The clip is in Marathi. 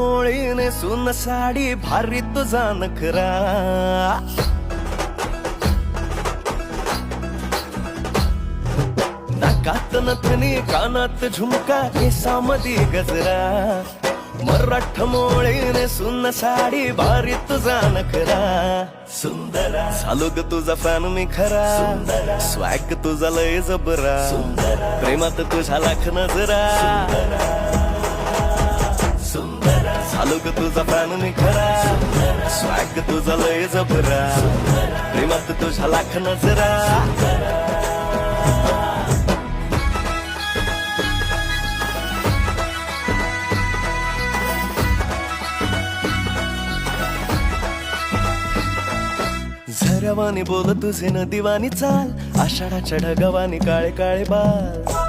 मोळीने सुन साडी भारी तुझा नखरा नाकात नथनी कानात झुमका केसामधी गजरा मराठ मोळीने सुन साडी भारी तुझा नखरा सुंदरा झालो ग तुझा फॅन मी खरा स्वॅग तुझा लय जबरा प्रेमात तुझ्या लाख नजरा झालो ग तुझा फॅन मी खरा स्वॅग तुझा लय जबरा प्रेमात तुझ्या लाख नजरा झरवानी बोल तुझे न दिवानी चाल आषाढाच्या ढगावानी काळे काळे बाल